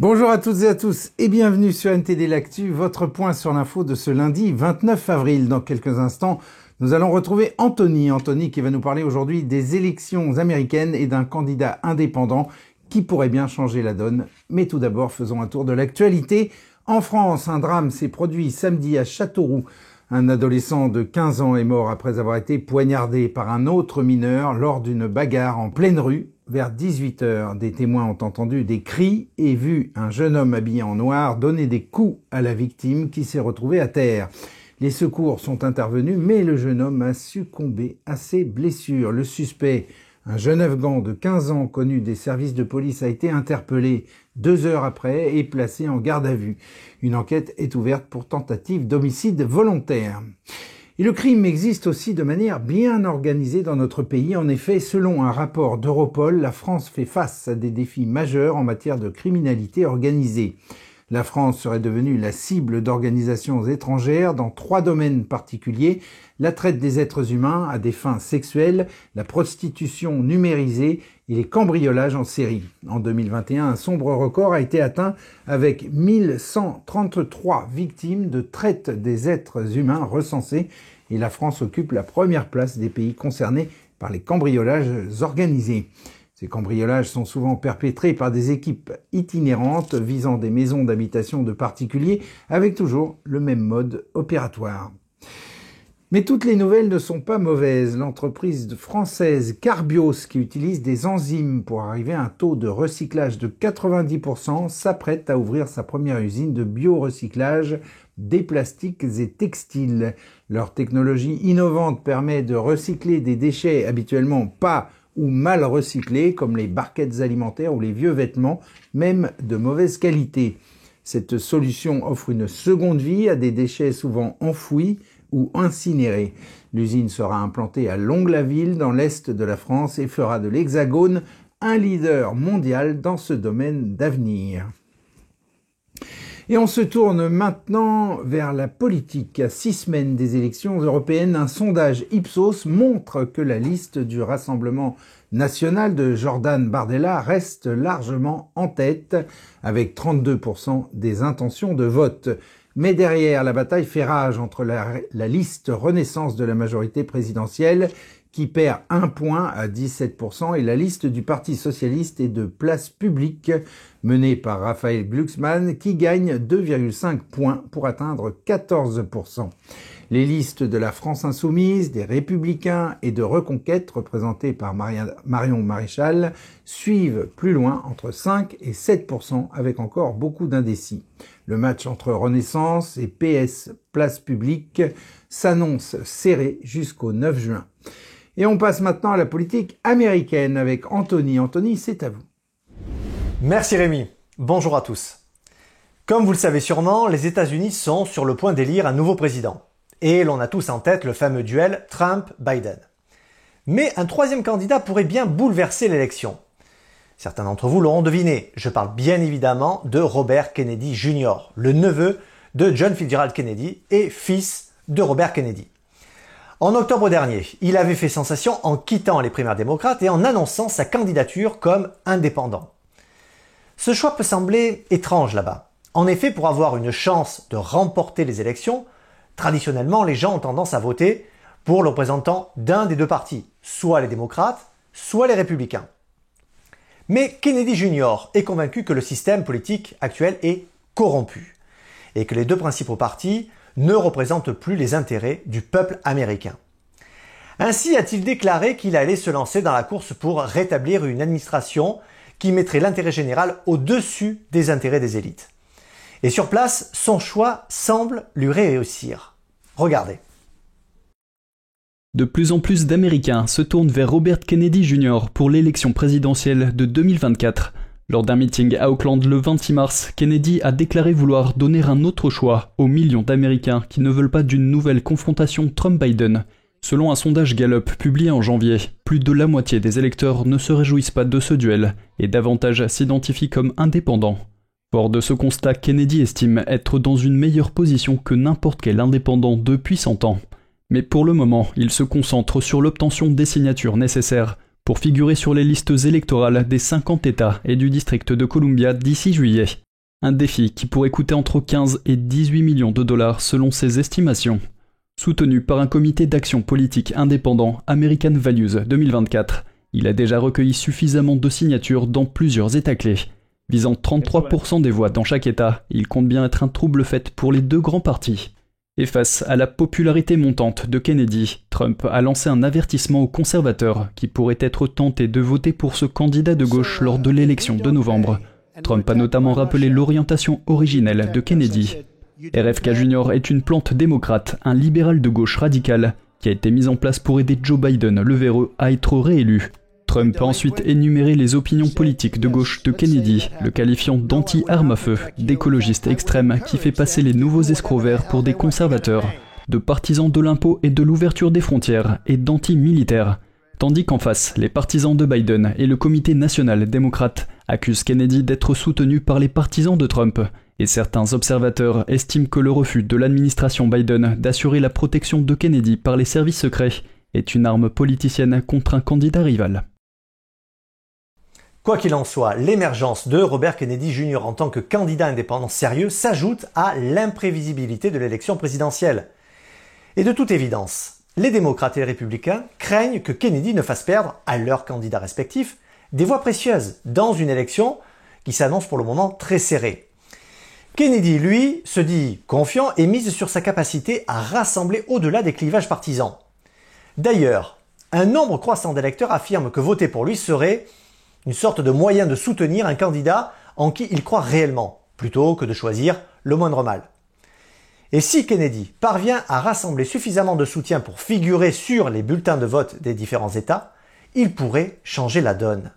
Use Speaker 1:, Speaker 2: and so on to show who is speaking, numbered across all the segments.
Speaker 1: Bonjour à toutes et à tous et bienvenue sur NTD L'Actu, votre point sur l'info de ce lundi 29 avril. Dans quelques instants, nous allons retrouver Anthony qui va nous parler aujourd'hui des élections américaines et d'un candidat indépendant qui pourrait bien changer la donne. Mais tout d'abord, faisons un tour de l'actualité. En France, un drame s'est produit samedi à Châteauroux. Un adolescent de 15 ans est mort après avoir été poignardé par un autre mineur lors d'une bagarre en pleine rue. Vers 18h, des témoins ont entendu des cris et vu un jeune homme habillé en noir donner des coups à la victime qui s'est retrouvée à terre. Les secours sont intervenus, mais le jeune homme a succombé à ses blessures. Le suspect, un jeune Afghan de 15 ans connu des services de police, a été interpellé 2 heures après et placé en garde à vue. Une enquête est ouverte pour tentative d'homicide volontaire. Et le crime existe aussi de manière bien organisée dans notre pays. En effet, selon un rapport d'Europol, la France fait face à des défis majeurs en matière de criminalité organisée. La France serait devenue la cible d'organisations étrangères dans 3 domaines particuliers: la traite des êtres humains à des fins sexuelles, la prostitution numérisée et les cambriolages en série. En 2021, un sombre record a été atteint avec 1133 victimes de traite des êtres humains recensées et la France occupe la première place des pays concernés par les cambriolages organisés. Ces cambriolages sont souvent perpétrés par des équipes itinérantes visant des maisons d'habitation de particuliers avec toujours le même mode opératoire. Mais toutes les nouvelles ne sont pas mauvaises. L'entreprise française Carbios, qui utilise des enzymes pour arriver à un taux de recyclage de 90%, s'apprête à ouvrir sa première usine de biorecyclage des plastiques et textiles. Leur technologie innovante permet de recycler des déchets habituellement pas ou mal recyclés, comme les barquettes alimentaires ou les vieux vêtements, même de mauvaise qualité. Cette solution offre une seconde vie à des déchets souvent enfouis ou incinérés. L'usine sera implantée à Longlaville, dans l'est de la France, et fera de l'Hexagone un leader mondial dans ce domaine d'avenir. Et on se tourne maintenant vers la politique. À 6 semaines des élections européennes, un sondage Ipsos montre que la liste du Rassemblement national de Jordan Bardella reste largement en tête, avec 32% des intentions de vote. Mais derrière, la bataille fait rage entre la liste Renaissance de la majorité présidentielle, qui perd 1 point à 17%, et la liste du Parti socialiste et de Place publique, menée par Raphaël Glucksmann, qui gagne 2,5 points pour atteindre 14%. Les listes de la France insoumise, des Républicains et de Reconquête, représentées par Marion Maréchal, suivent plus loin entre 5 et 7%, avec encore beaucoup d'indécis. Le match entre Renaissance et PS Place publique s'annonce serré jusqu'au 9 juin. Et on passe maintenant à la politique américaine avec Anthony. Anthony, c'est à vous.
Speaker 2: Merci Rémi. Bonjour à tous. Comme vous le savez sûrement, les États-Unis sont sur le point d'élire un nouveau président. Et l'on a tous en tête le fameux duel Trump-Biden. Mais un troisième candidat pourrait bien bouleverser l'élection. Certains d'entre vous l'auront deviné. Je parle bien évidemment de Robert Kennedy Jr., le neveu de John Fitzgerald Kennedy et fils de Robert Kennedy. En octobre dernier, il avait fait sensation en quittant les primaires démocrates et en annonçant sa candidature comme indépendant. Ce choix peut sembler étrange là-bas. En effet, pour avoir une chance de remporter les élections, traditionnellement, les gens ont tendance à voter pour le représentant d'un des deux partis, soit les démocrates, soit les républicains. Mais Kennedy Jr. est convaincu que le système politique actuel est corrompu et que les deux principaux partis ne représente plus les intérêts du peuple américain. Ainsi a-t-il déclaré qu'il allait se lancer dans la course pour rétablir une administration qui mettrait l'intérêt général au-dessus des intérêts des élites. Et sur place, son choix semble lui réussir. Regardez.
Speaker 3: De plus en plus d'Américains se tournent vers Robert Kennedy Jr. pour l'élection présidentielle de 2024. Lors d'un meeting à Oakland le 26 mars, Kennedy a déclaré vouloir donner un autre choix aux millions d'Américains qui ne veulent pas d'une nouvelle confrontation Trump-Biden. Selon un sondage Gallup publié en janvier, plus de la moitié des électeurs ne se réjouissent pas de ce duel et davantage s'identifient comme indépendants. Fort de ce constat, Kennedy estime être dans une meilleure position que n'importe quel indépendant depuis 100 ans. Mais pour le moment, il se concentre sur l'obtention des signatures nécessaires pour figurer sur les listes électorales des 50 États et du district de Columbia d'ici juillet. Un défi qui pourrait coûter entre 15 et 18 millions de dollars selon ses estimations. Soutenu par un comité d'action politique indépendant American Values 2024, il a déjà recueilli suffisamment de signatures dans plusieurs États clés. Visant 33% des voix dans chaque État, il compte bien être un trouble fait pour les deux grands partis. Et face à la popularité montante de Kennedy, Trump a lancé un avertissement aux conservateurs qui pourraient être tentés de voter pour ce candidat de gauche lors de l'élection de novembre. Trump a notamment rappelé l'orientation originelle de Kennedy. RFK Jr. est une plante démocrate, un libéral de gauche radical, qui a été mis en place pour aider Joe Biden, le véreux, à être réélu. Trump a ensuite énuméré les opinions politiques de gauche de Kennedy, le qualifiant d'anti-arme à feu, d'écologiste extrême qui fait passer les nouveaux escrocs verts pour des conservateurs, de partisans de l'impôt et de l'ouverture des frontières et d'anti-militaires. Tandis qu'en face, les partisans de Biden et le comité national démocrate accusent Kennedy d'être soutenu par les partisans de Trump, et certains observateurs estiment que le refus de l'administration Biden d'assurer la protection de Kennedy par les services secrets est une arme politicienne contre un candidat rival.
Speaker 2: Quoi qu'il en soit, l'émergence de Robert Kennedy Jr. en tant que candidat indépendant sérieux s'ajoute à l'imprévisibilité de l'élection présidentielle. Et de toute évidence, les démocrates et les républicains craignent que Kennedy ne fasse perdre à leurs candidats respectifs des voix précieuses dans une élection qui s'annonce pour le moment très serrée. Kennedy, lui, se dit confiant et mise sur sa capacité à rassembler au-delà des clivages partisans. D'ailleurs, un nombre croissant d'électeurs affirment que voter pour lui serait une sorte de moyen de soutenir un candidat en qui il croit réellement, plutôt que de choisir le moindre mal. Et si Kennedy parvient à rassembler suffisamment de soutien pour figurer sur les bulletins de vote des différents États, il pourrait changer la donne.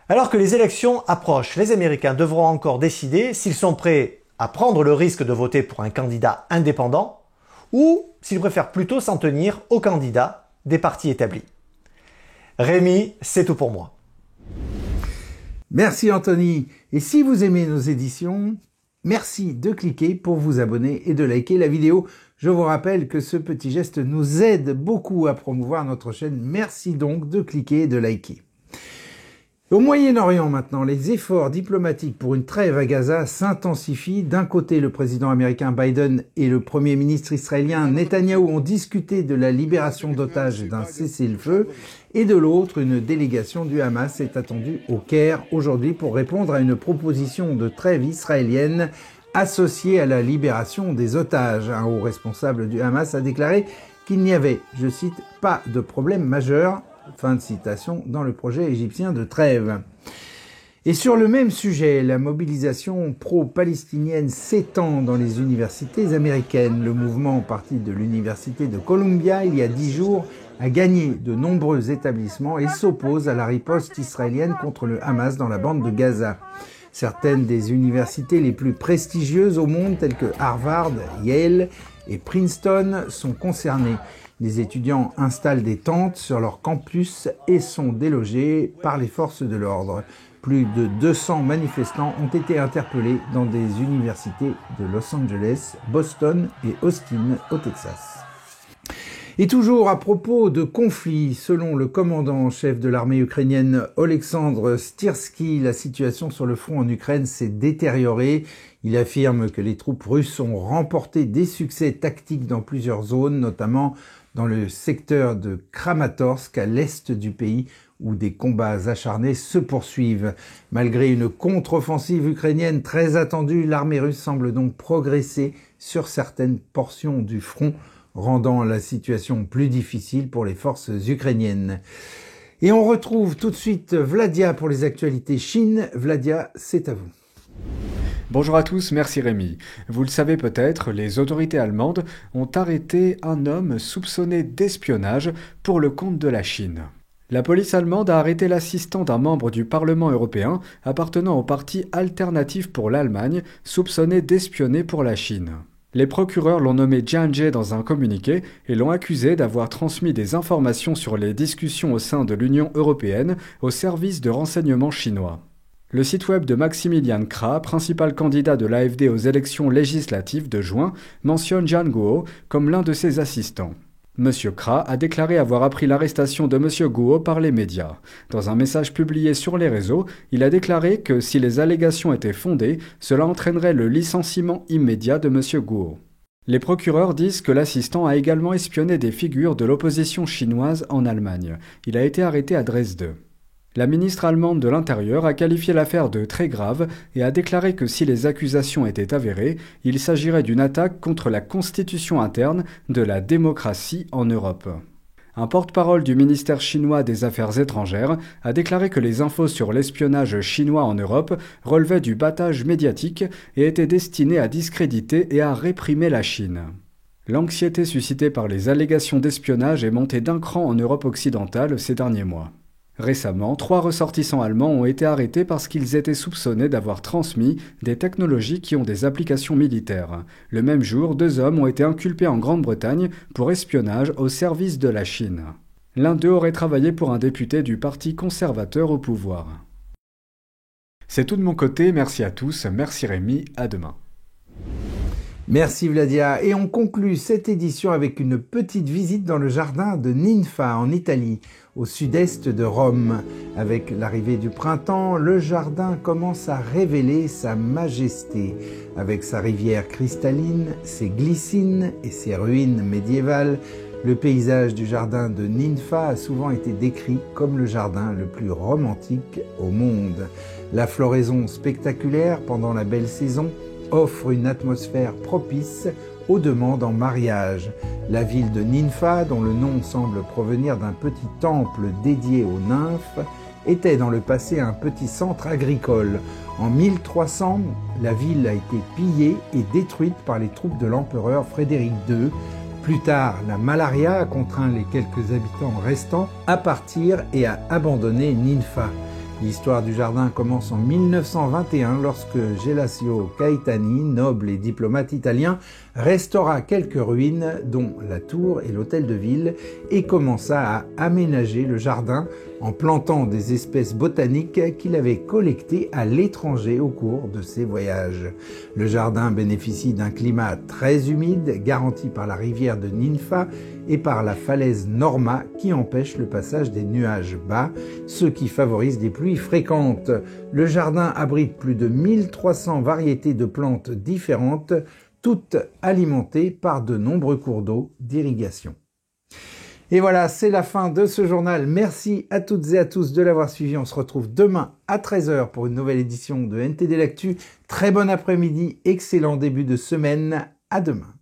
Speaker 2: Alors que les élections approchent, les Américains devront encore décider s'ils sont prêts à prendre le risque de voter pour un candidat indépendant ou s'ils préfèrent plutôt s'en tenir aux candidats des partis établis. Rémi, c'est tout pour moi.
Speaker 1: Merci Anthony. Et si vous aimez nos éditions, merci de cliquer pour vous abonner et de liker la vidéo. Je vous rappelle que ce petit geste nous aide beaucoup à promouvoir notre chaîne. Merci donc de cliquer et de liker. Au Moyen-Orient maintenant, les efforts diplomatiques pour une trêve à Gaza s'intensifient. D'un côté, le président américain Biden et le premier ministre israélien Netanyahou ont discuté de la libération d'otages et d'un cessez-le-feu. Et de l'autre, une délégation du Hamas est attendue au Caire aujourd'hui pour répondre à une proposition de trêve israélienne associée à la libération des otages. Un haut responsable du Hamas a déclaré qu'il n'y avait, je cite, pas de problème majeur. Fin de citation dans le projet égyptien de trêve. Et sur le même sujet, la mobilisation pro-palestinienne s'étend dans les universités américaines. Le mouvement parti de l'université de Columbia, il y a 10 jours, a gagné de nombreux établissements et s'oppose à la riposte israélienne contre le Hamas dans la bande de Gaza. Certaines des universités les plus prestigieuses au monde, telles que Harvard, Yale et Princeton, sont concernées. Les étudiants installent des tentes sur leur campus et sont délogés par les forces de l'ordre. Plus de 200 manifestants ont été interpellés dans des universités de Los Angeles, Boston et Austin, au Texas. Et toujours à propos de conflits, selon le commandant en chef de l'armée ukrainienne Oleksandr Styrsky, la situation sur le front en Ukraine s'est détériorée. Il affirme que les troupes russes ont remporté des succès tactiques dans plusieurs zones, notamment dans le secteur de Kramatorsk, à l'est du pays, où des combats acharnés se poursuivent. Malgré une contre-offensive ukrainienne très attendue, l'armée russe semble donc progresser sur certaines portions du front, rendant la situation plus difficile pour les forces ukrainiennes. Et on retrouve tout de suite Vladia pour les actualités Chine. Vladia, c'est à vous.
Speaker 4: Bonjour à tous, merci Rémi. Vous le savez peut-être, les autorités allemandes ont arrêté un homme soupçonné d'espionnage pour le compte de la Chine. La police allemande a arrêté l'assistant d'un membre du Parlement européen appartenant au parti Alternative pour l'Allemagne, soupçonné d'espionner pour la Chine. Les procureurs l'ont nommé Jian Jie dans un communiqué et l'ont accusé d'avoir transmis des informations sur les discussions au sein de l'Union européenne au service de renseignement chinois. Le site web de Maximilian Krah, principal candidat de l'AfD aux élections législatives de juin, mentionne Jian Guo comme l'un de ses assistants. M. Kra a déclaré avoir appris l'arrestation de M. Guo par les médias. Dans un message publié sur les réseaux, il a déclaré que si les allégations étaient fondées, cela entraînerait le licenciement immédiat de M. Guo. Les procureurs disent que l'assistant a également espionné des figures de l'opposition chinoise en Allemagne. Il a été arrêté à Dresde. La ministre allemande de l'Intérieur a qualifié l'affaire de très grave et a déclaré que si les accusations étaient avérées, il s'agirait d'une attaque contre la constitution interne de la démocratie en Europe. Un porte-parole du ministère chinois des Affaires étrangères a déclaré que les infos sur l'espionnage chinois en Europe relevaient du battage médiatique et étaient destinées à discréditer et à réprimer la Chine. L'anxiété suscitée par les allégations d'espionnage est montée d'un cran en Europe occidentale ces derniers mois. Récemment, 3 ressortissants allemands ont été arrêtés parce qu'ils étaient soupçonnés d'avoir transmis des technologies qui ont des applications militaires. Le même jour, 2 hommes ont été inculpés en Grande-Bretagne pour espionnage au service de la Chine. L'un d'eux aurait travaillé pour un député du Parti conservateur au pouvoir. C'est tout de mon côté, merci à tous, merci Rémi, à demain.
Speaker 1: Merci Vladia, et on conclut cette édition avec une petite visite dans le jardin de Ninfa en Italie, au sud-est de Rome. Avec l'arrivée du printemps, le jardin commence à révéler sa majesté, avec sa rivière cristalline, ses glycines et ses ruines médiévales. Le paysage du jardin de Ninfa a souvent été décrit comme le jardin le plus romantique au monde. La floraison spectaculaire pendant la belle saison offre une atmosphère propice aux demandes en mariage. La ville de Ninfa, dont le nom semble provenir d'un petit temple dédié aux nymphes, était dans le passé un petit centre agricole. En 1300, la ville a été pillée et détruite par les troupes de l'empereur Frédéric II. Plus tard, la malaria a contraint les quelques habitants restants à partir et à abandonner Ninfa. L'histoire du jardin commence en 1921 lorsque Gelasio Caetani, noble et diplomate italien, restaura quelques ruines dont la tour et l'hôtel de ville et commença à aménager le jardin en plantant des espèces botaniques qu'il avait collectées à l'étranger au cours de ses voyages. Le jardin bénéficie d'un climat très humide garanti par la rivière de Ninfa et par la falaise Norma qui empêche le passage des nuages bas, ce qui favorise des pluies fréquentes. Le jardin abrite plus de 1300 variétés de plantes différentes, toutes alimentées par de nombreux cours d'eau d'irrigation. Et voilà, c'est la fin de ce journal. Merci à toutes et à tous de l'avoir suivi. On se retrouve demain à 13h pour une nouvelle édition de NTD l'Actu. Très bon après-midi, excellent début de semaine. À demain.